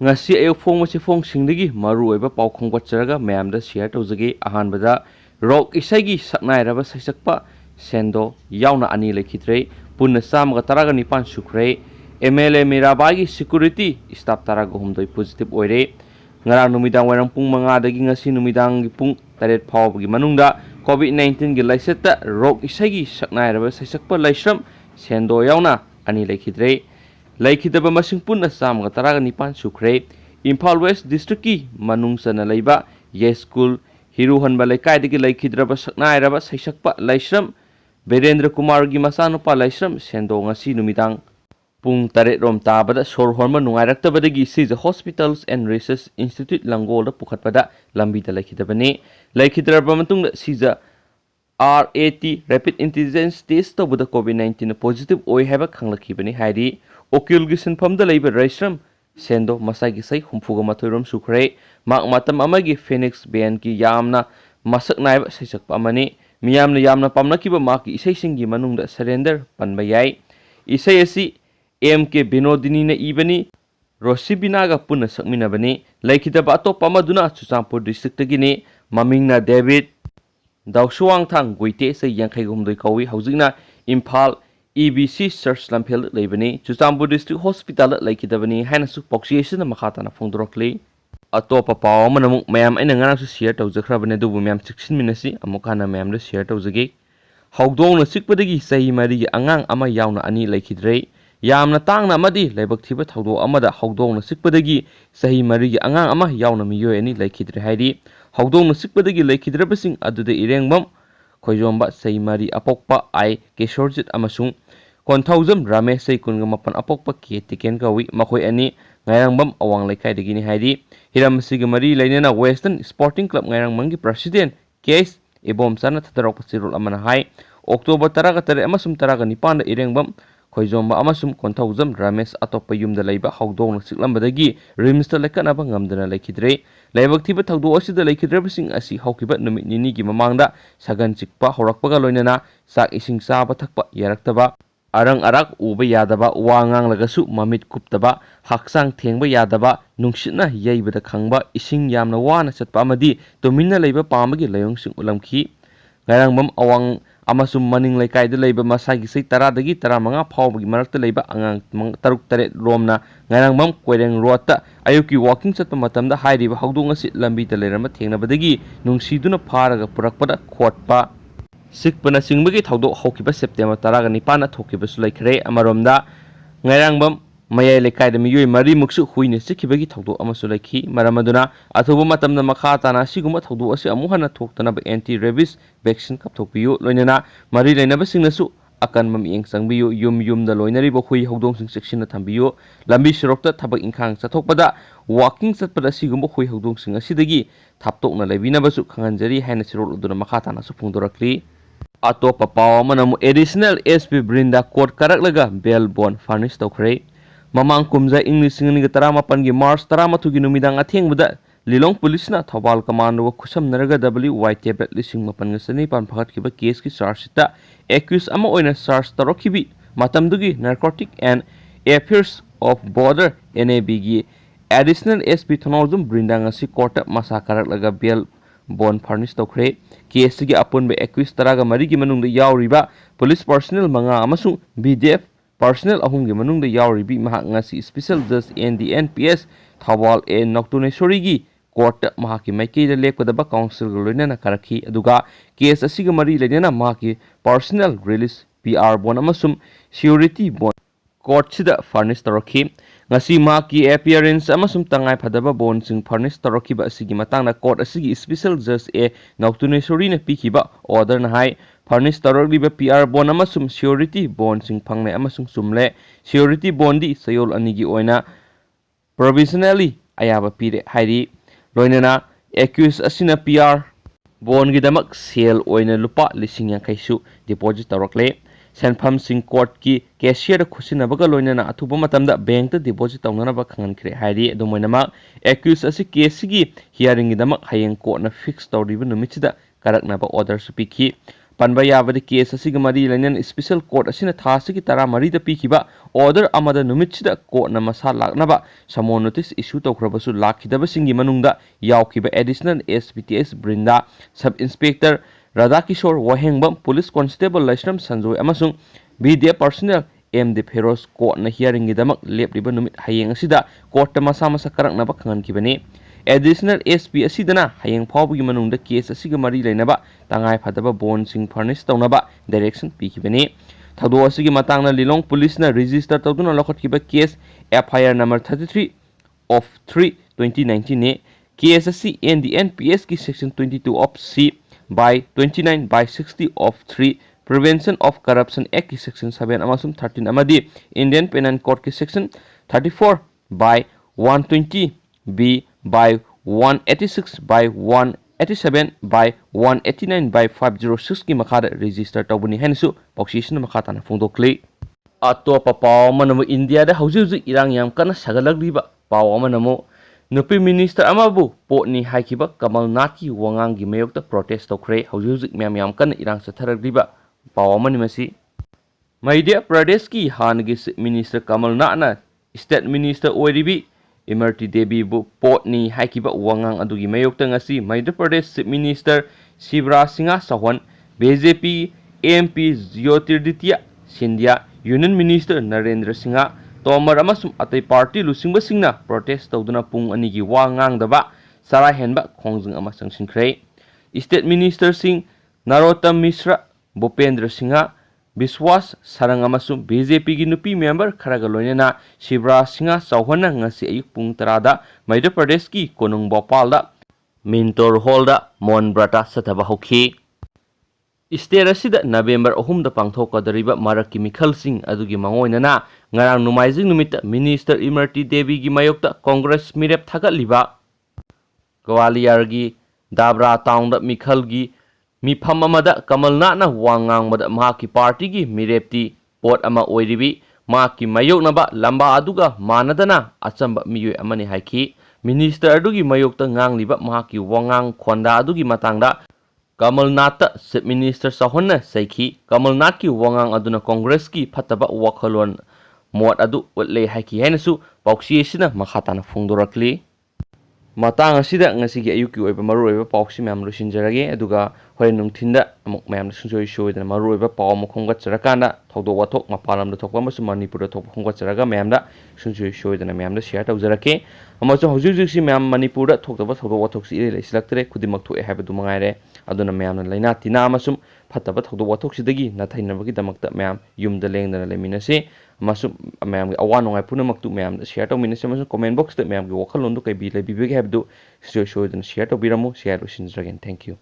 ngasi ayo phong masi phong singdagi maru oiba pau khongpacharaga mayamda share tawjage ahanbada rock isagi saknai raba saisakpa sendo yauna ani lekhitre punna samga taraga nipan sukre MLA Mirabai security staff taraga humdoi positive oire ngarang numidang warang pung manga dagi ngasi numidang gi pung taret phawgi manungda COVID-19 gi laiseta rock isagi saknai raba saisakpa laisram sendo yauna ani lekhitre laikhidaba masing punna samga taraga nipan sukre Imphal West District ki manung sana leiba Yes School Hiruhan Balaikai dagi laikhidraba saknai raba saisakpa laisram Birendra Kumar gi masanupa laisram sendo ngasi numidang pung taret rom tabada sor horma nungairaktabadagi Sija Hospitals and Research Institute Langol da pukhatpada lambi da laikhidabani laikhidraba matungda Sija RAT Rapid Intelligence Test tawbada COVID-19 positive oi haba khanglakibani hairi okul gi sinfamda leiba raisram sendo masagi sai humfuga mathoirom sukre mak matam amagi Phoenix Band ki yamna masak naiba saisakpa amani miyamna yamna pamnakiba maki isai singi manungda surrender panba yai isai asi MK Binodini na ibani Rosibinaga punna sakminabani laikhidaba atoppa amaduna Chuchampur district tagini mamingna David Daushuang thang goite sai yankhai gumdoi kawi haujingna Imphal EBC Search Lamphel leibani Chuchampur District Hospital laikhidabani haina su poxiation makhatana phongdorokli atopa paw manamuk mayam aina ngana su share tawjakhrabane dubu mayam 16 minasi amukana mayam da share tawjage haudong na sikpadagi sahi mari gi angang ama yauna ani laikhidrei yamna tangna amadi laibak thiba thawdo amada haudong na sikpadagi sahi mari gi angang ama yauna miyoi ani laikhidre hairi haudong na sikpadagi laikhidrabasing aduda irengbam khoijomba sahi mari apokpa ai Kesorjit amasung Konthaujam Ramesh sai kunga mapan apokpa ke tiken kawi makhoi ani ngairangbam awang laikai dagini hairi hiram siga mari lainena Western Sporting Club ngairangmangi president case ebom sana thatarok pasirul amana hai October taraga tare amasum taraga nipan da irengbam khoijomba amasum Konthaujam Ramesh atoppa yumda leiba haudong siklambadagi rimsta lekanaba ngamdana laikhidre laibak thiba thawdo asida laikhidrabasing asi haukiba numit nini gi mamangda sagan chikpa horakpaga loinana sak ising saba thakpa yaraktaba arang arak uba yadaba wangang lagasu mamit kuptaba haksang thengba yadaba nungshitna yaibada khangba ising yamna wana chatpa amadi tominna leiba pamagi layong ulamki ngairangbam awang amasum maning laikai da leiba masagi sei 10 dagi 15 phawbagi marakta leiba angang 6 romna ngairangbam koireng road ayuki walking chatpa matamda hairiba haudong asi lambi ta leirama thengnabadagi nungsiduna pharaga purakpada khotpa sikpana singbagi thawdo haukiba September 19 thokiba su laikhre amaromda ngairangbam mayai lekai da miyoi mari muksu huine sikibagi thawdo amasu laikhi maramaduna athuba matamna makha tana siguma thawdo asi amuhana thoktana ba anti rabies vaccine kapthokpiyu loinana mari leinaba singnasu akan mam eng sangbiyu yum da loinari ba hui haudong sing section na thambiyu lambi shirokta thabak ingkhang chathokpada walking chatpada siguma hui haudong sing asidagi thaptokna leibina basu khanganjari haina sirol uduna makha tana su phungdorakli atopa pawa manamu additional SP Brinda court karaklaga bail bond furnish tawkhre mamang kumja English singni tarama pangi March tarama thugi numidang athengbuda Lilong Police na Thawal Commando khusam naraga WY tablet lising mapan ngasani pan phagat kiba case ki charge ta accused ama oina charge tarokhibi matamdugi narcotic and affairs of border NAB gi additional SP Thanawjum Brinda ngasi court masa karaklaga bail bond furnish tawkhre case gi apun be accused taraga mari gi manungda yawriba police personnel manga amasung BDF personnel ahum gi manungda yawribi mahak ngasi special judge NDNPS Thawal A Noktunesori gi court mahaki maiki da lekpadaba council loinana karakhi aduga case asiga mari leinana mahaki personnel release PR bond amasum security bond court sida furnish tarokhi ngasi mahaki appearance amasum tangai phadaba bond sing furnish tarokhiba asigi matangna court asigi special judge A Noktunesori na pikhiba order na hai furnish tarokliba PR bond amasum security bond sing phangne amasung sumle security bondi sayol anigi oina provisionally ayaba pire hairi loinana accused asina PR bond gidamak sale oina lupa lising yankaisu deposit tarokle senpham sing court ki cashier khusina baga loinana athuba matamda bank ta deposit tawnana ba khangan khre hairi adumoinama accused asi case gi hearing gidamak hayeng court na fix tawriba numichida karakna ba order su pikhi ꯄꯟꯕ ꯌꯥꯕꯗꯤ case ꯑꯁꯤꯒ ꯃꯔꯤ ꯂꯩꯅꯅ special court ꯑꯁꯤꯅ ꯊꯥ ꯑꯁꯤꯒꯤ 13ꯗ ꯄꯤꯈꯤꯕ order ꯑꯃꯗ ꯅꯨꯃꯤꯠꯁꯤꯗ ꯀꯣꯔꯠꯅ ꯃꯁꯥ ꯂꯥꯛꯅꯕ ꯁꯃꯣꯟ ꯅꯣꯇꯤꯁ ꯏꯁꯨ ꯇꯧꯈ꯭ꯔꯕꯁꯨ ꯂꯥꯛꯈꯤꯗꯕꯁꯤꯡꯒꯤ ꯃꯅꯨꯡꯗ ꯌꯥꯎꯈꯤꯕ ꯑꯦꯗꯤꯁꯅꯦꯜ SPTS ꯕ꯭ꯔꯤꯟꯗꯥ, ꯁꯕ ꯏꯟꯁꯄꯦꯛꯇꯔ ꯔꯥꯙꯥꯀꯤꯁꯣꯔ ꯋꯥꯍꯦꯡꯕꯝ, ꯄꯨꯂꯤस ꯀꯣꯟꯁꯇꯦꯕल ꯂꯥꯏꯁ꯭ꯔꯝ ꯁꯟꯖꯣꯏ ꯑꯃꯁꯨꯡ BDF ꯄꯔꯁꯣꯅꯦꯜ MD ꯐꯦꯔꯣꯖ ꯀꯣꯔꯠꯅ ꯍꯤꯌरिꯡꯒꯤꯗꯃꯛ ꯂꯦꯞꯂꯤꯕ ꯅꯨꯃꯤꯠ ꯍꯌꯦꯡ ꯑꯁꯤꯗ ꯀꯣꯔꯠꯇ ꯃꯁꯥ ꯃꯁꯛ ꯀꯔꯛꯅꯕ ꯈꯪꯍꯟꯈꯤꯕꯅꯤ꯫ ꯑꯦꯗꯤꯁꯅꯦꯜ SP ꯑꯁꯤꯗꯅ ꯍꯌꯦꯡ ꯐꯥꯎꯕꯒꯤ ꯃꯅꯨꯡꯗ ꯀꯦꯁ ꯑꯁꯤꯒ ꯃꯔꯤ ꯂꯩꯅꯕ ꯇꯉꯥꯏ ꯐꯗꯕ ꯕꯣꯟꯁꯤꯡ ꯐꯔꯅꯤꯁ ꯇꯧꯅꯕ ꯗꯥꯏꯔꯦꯛꯁꯟ ꯄꯤꯈꯤꯕꯅꯤ꯫ ꯊꯧꯗꯣꯛ ꯑꯁꯤꯒꯤ ꯃꯇꯥꯡꯗ ꯂꯤꯂꯣꯡ ꯄꯨꯂꯤꯁꯅ ꯔꯤꯖꯤꯁꯇꯔ ꯇꯧꯗꯨꯅ ꯂꯧꯈꯠꯈꯤꯕ ꯀꯦꯁ FIR ꯅꯝꯕꯔ 33/3/2019ꯅꯤ꯫ ꯀꯦꯁ ꯑꯁꯤ NDNPS ꯒꯤ section 22(c) by 29/60(3) Prevention of Corruption Act ꯒꯤ ꯁꯦꯛꯁꯟ 7 ꯑꯃꯁꯨꯡ 13 ꯑꯃꯗꯤ Indian Penal Code ꯒꯤ ꯁꯦꯛꯁꯟ 34/120(b) by 186/187/189/506 ꯒꯤ ꯃꯈꯥꯗ ꯔꯤꯖꯤꯁꯇꯔ ꯇꯧꯕꯅꯤ ꯍꯥꯏꯅꯁꯨ ꯄꯥꯎꯆꯦꯁꯤꯅ ꯃꯈꯥ ꯇꯥꯅ ꯐꯣꯡꯗꯣꯛꯂꯤ꯫ ꯑꯇꯣꯞꯄ ꯄꯥꯎ ꯑꯃꯅ ꯏꯟꯗꯤꯌꯥꯗ ꯍꯧꯖꯤꯛ ꯏꯔꯥꯡ ꯌꯥꯝ ꯀꯟꯅ ꯁꯥꯒꯠꯂꯛꯂꯤꯕ ꯄꯥꯎ ꯑꯃꯅ ꯅꯨꯄꯤ ꯃꯤꯅꯤꯁꯇꯔ ꯑꯃꯕꯨ ꯄꯣꯠꯅꯤ ꯍꯥꯏꯈꯤꯕ ꯀꯃꯜꯅꯥꯊꯀꯤ ꯋꯥꯉꯥꯡꯒꯤ ꯃꯥꯌꯣꯛꯇ ꯄ꯭ꯔꯣꯇꯦꯁ ꯇꯧꯈ꯭ꯔꯦ꯫ ꯍꯧꯖꯤꯛ ꯌꯥꯝ ꯀꯟꯅ ꯏꯔꯥꯡ ꯆꯠꯊꯔꯛꯂꯤꯕ ꯄꯥꯎ ꯑꯃꯅꯤ ꯃꯁꯤ꯫ ꯃꯙ꯭ꯌ ꯄ꯭ꯔꯗꯦꯁꯀꯤ ꯍꯥꯟꯅꯒꯤ ꯆꯤꯐ ꯃꯤꯅꯤꯁꯇꯔ ꯀꯃꯜꯅꯥꯊꯅ ꯁ꯭ꯇꯦꯠ ꯃꯤꯅꯤꯁꯇꯔ ꯑꯣꯏꯔꯤꯕꯤ ꯏꯃꯔꯇꯤ ꯗꯦꯕꯤꯕꯨ ꯄꯣꯠꯅꯤ ꯍꯥꯏꯈꯤꯕ ꯋꯥꯉꯥꯡ ꯑꯗꯨꯒꯤ ꯃꯥꯌꯣꯛꯇ ꯉꯁꯤ Madhya Pradesh chief minister Shivraj Singh Chouhan, BJP MP Jyotiraditya Scindia, union minister Narendra Singh Tomar ꯑꯃꯁꯨꯡ ꯑꯇꯩ ꯄꯥꯔꯇꯤ ꯂꯨꯆꯤꯡꯕꯁꯤꯡꯅ ꯄ꯭ꯔꯣꯇꯦꯁ ꯇꯧꯗꯨꯅ ꯄꯨꯡ 2ꯒꯤ ꯋꯥ ꯉꯥꯡꯗꯕ ꯆꯔꯥ ꯍꯦꯟꯕ ꯈꯣꯡꯖꯪ ꯑꯃ ꯆꯪꯁꯤꯟꯈ꯭ꯔꯦ꯫ ꯁ꯭ꯇꯦꯠ ꯃꯤꯅꯤꯁꯇꯔꯁꯤꯡ ꯅꯔꯣꯠꯇꯝ ꯃꯤꯁ꯭ꯔ, ꯚꯨꯄꯦꯟꯗ꯭ꯔ ꯁꯤꯡꯍ, ꯕꯤꯁꯋꯥꯁ ꯁꯔꯪ ꯑꯃꯁꯨꯡ BJPꯒꯤ ꯅꯨꯄꯤ ꯃꯦꯝꯕꯔ ꯈꯔꯒ ꯂꯣꯏꯅꯅ ꯁꯤꯕꯔꯥꯖ ꯁꯤꯡꯍ ꯆꯧꯍꯥꯟꯅ ꯉꯁꯤ ꯑꯌꯨꯛ ꯄꯨꯡ 10ꯗ ꯃꯙ꯭ꯌ ꯄ꯭ꯔꯗꯦꯁꯀꯤ ꯀꯣꯅꯨꯡ ꯚꯣꯄꯥꯜꯗ ꯃꯤꯟꯇꯣꯔ ꯍꯣꯜꯗ ꯃꯧꯟ ꯕ꯭ꯔꯇ ꯆꯠꯊꯕ ꯍꯧꯈꯤ꯫ ꯁ꯭ꯇꯦꯠ ꯑꯁꯤꯗ ꯅꯕꯦꯝꯕꯔ 3ꯗ ꯄꯥꯡꯊꯣꯛꯀꯗꯧꯔꯤꯕ ꯃꯔꯛꯀꯤ ꯃꯤꯈꯜꯁꯤꯡ ꯑꯗꯨꯒꯤ ꯃꯥꯡꯑꯣꯏꯅꯅ ꯉꯔꯥꯡ ꯅꯣꯡꯃꯥꯏꯖꯤꯡ ꯅꯨꯃꯤꯠꯇ ꯃꯤꯅꯤꯁꯇꯔ ꯏꯃꯔꯇꯤ ꯗꯦꯕꯤꯒꯤ ꯃꯥꯌꯣꯛꯇ ꯀꯣꯡꯒ꯭ꯔꯦꯁ ꯃꯤꯔꯦꯞ ꯊꯥꯒꯠꯂꯤꯕ ꯒ꯭ꯋꯥꯂꯤꯌꯔꯒꯤ ꯗꯥꯕ꯭ꯔꯥ ꯇꯥꯎꯟꯗ ꯃꯤꯈꯜꯒꯤ ꯃꯤꯐꯝ ꯑꯃꯗ ꯀꯃꯜꯅꯥꯊꯅ ꯋꯥ ꯉꯥꯡꯕꯗ ꯃꯍꯥꯛꯀꯤ ꯄꯥꯔꯇꯤꯒꯤ ꯃꯤꯔꯦꯞꯇꯤ ꯄꯣꯠ ꯑꯃ ꯑꯣꯏꯔꯤꯕꯤ ꯃꯍꯥꯛꯀꯤ ꯃꯥꯌꯣꯛꯅꯕ ꯂꯝꯕꯥ ꯑꯗꯨꯒ ꯃꯥꯟꯅꯗꯅ ꯑꯆꯝꯕ ꯃꯤꯑꯣꯏ ꯑꯃꯅꯤ ꯍꯥꯏꯈꯤ꯫ ꯃꯤꯅꯤꯁꯇꯔ ꯑꯗꯨꯒꯤ ꯃꯥꯌꯣꯛꯇ ꯉꯥꯡꯂꯤꯕ ꯃꯍꯥꯛꯀꯤ ꯋꯥꯉꯥꯡ ꯈꯣꯟꯗꯥ ꯑꯗꯨꯒꯤ ꯃꯇꯥꯡꯗ ꯀꯃꯜꯅꯥꯊꯇ ꯆꯤꯐ ꯃꯤꯅꯤꯁꯇꯔ ꯆꯧꯍꯥꯟꯅ ꯆꯩꯈꯤ꯫ ꯀꯃꯜꯅꯥꯊꯀꯤ ꯋꯥꯉꯥꯡ ꯑꯗꯨꯅ ꯀꯣꯡꯒ꯭ꯔꯦꯁꯀꯤ ꯐꯠꯇꯕ ꯋꯥꯈꯜꯂꯣꯟ ꯃꯣꯠ ꯑꯗꯨ ꯎꯠꯂꯦ ꯍꯥꯏꯈꯤ ꯍꯥꯏꯅꯁꯨ ꯄꯥꯎꯆꯦ ꯑꯁꯤꯅ ꯃꯈꯥ ꯇꯥꯅ ꯐꯣꯡꯗꯣꯔꯛꯂꯤ꯫ ꯃꯇꯥꯡ ꯑꯁꯤꯗ ꯉꯁꯤꯒꯤ ꯑꯌꯨꯛꯀꯤ ꯑꯣꯏꯕ ꯃꯔꯨꯑꯣꯏꯕ ꯄꯥꯎꯁꯤ ꯃꯌꯥꯝ ꯂꯣꯏꯁꯤꯟꯖꯔꯒꯦ, ꯑꯗꯨꯒ ꯍꯣꯔꯦꯟ ꯅꯨꯡꯊꯤꯟꯗ ꯑꯃꯨꯛ ꯃꯌꯥꯝꯅ ꯁꯨꯡꯁꯣꯏ ꯁꯣꯏꯗꯅ ꯃꯔꯨꯑꯣꯏꯕ ꯄꯥꯎ ꯑꯃ ꯈꯣꯝꯒꯠꯆꯔꯀꯥꯟꯗ ꯊꯧꯗꯣꯛ ꯋꯥꯊꯣꯛ ꯃꯄꯥꯟ ꯂꯝꯗ ꯊꯣꯛꯄ ꯑꯃꯁꯨꯡ ꯃꯅꯤꯄꯨꯔꯗ ꯊꯣꯛꯄ ꯈꯣꯝꯒꯠꯆꯔꯒ ꯃꯌꯥꯝꯗ ꯁꯨꯡꯁꯣꯏ ꯁꯣꯏꯗꯅ ꯃꯌꯥꯝꯗ ꯁꯤꯌꯔ ꯇꯧꯖꯔꯛꯀꯦ꯫ ꯑꯃꯁꯨꯡ ꯍꯧꯖꯤꯛꯁꯤ ꯃꯌꯥꯝ ꯃꯅꯤꯄꯨꯔꯗ ꯊꯣꯛꯇꯕ ꯊꯧꯗꯣꯛ ꯋꯥꯊꯣꯛꯁꯤ ꯏꯔꯩ ꯂꯩꯁꯤꯜꯂꯛꯇ꯭ꯔꯦ, ꯈꯨꯗꯤꯡꯃꯛ ꯊꯣꯛꯑꯦ ꯍꯥꯏꯕꯗꯨ ꯃꯉꯥꯏꯔꯦ꯫ ꯑꯗꯨꯅ ꯃꯌꯥꯝꯅ ꯂꯩꯅꯥ ꯇꯤꯟꯅꯥ ꯑꯃꯁꯨꯡ ꯐꯠꯇꯕ ꯊꯧꯗꯣꯛ ꯋꯥꯊꯣꯛꯁꯤꯗꯒꯤ ꯅꯥꯊꯩꯅꯕꯒꯤꯗꯃꯛꯇ ꯃꯌꯥꯝ ꯌꯨꯝꯗ ꯂꯦꯡꯗꯅ ꯂꯩꯃꯤꯟꯅꯁꯤ ꯑꯃꯁꯨꯡ ꯃꯌꯥꯝꯒꯤ ꯑꯋꯥ ꯅꯨꯡꯉꯥꯏ ꯄꯨꯝꯅꯃꯛꯇꯨ ꯃꯌꯥꯝꯗ ꯁꯤꯌꯔ ꯇꯧꯃꯤꯟꯅꯁꯤ ꯑꯃꯁꯨꯡ ꯀꯣꯃꯦꯟ ꯕꯣꯛꯁꯇ ꯃꯌꯥꯝꯒꯤ ꯋꯥꯈꯜꯂꯣꯟꯗꯨ ꯀꯩ ꯂꯩꯕꯤꯕꯒꯦ ꯍꯥꯏꯕꯗꯨ ꯁꯨꯡꯁꯣꯏ ꯁꯣꯏꯗꯅ ꯁꯤꯌꯔ ꯇꯧꯕꯤꯔꯝꯃꯨ꯫ ꯁꯤꯌꯔ ꯂꯣꯏꯁꯤꯟꯖꯔꯒꯦ꯫ Thank you.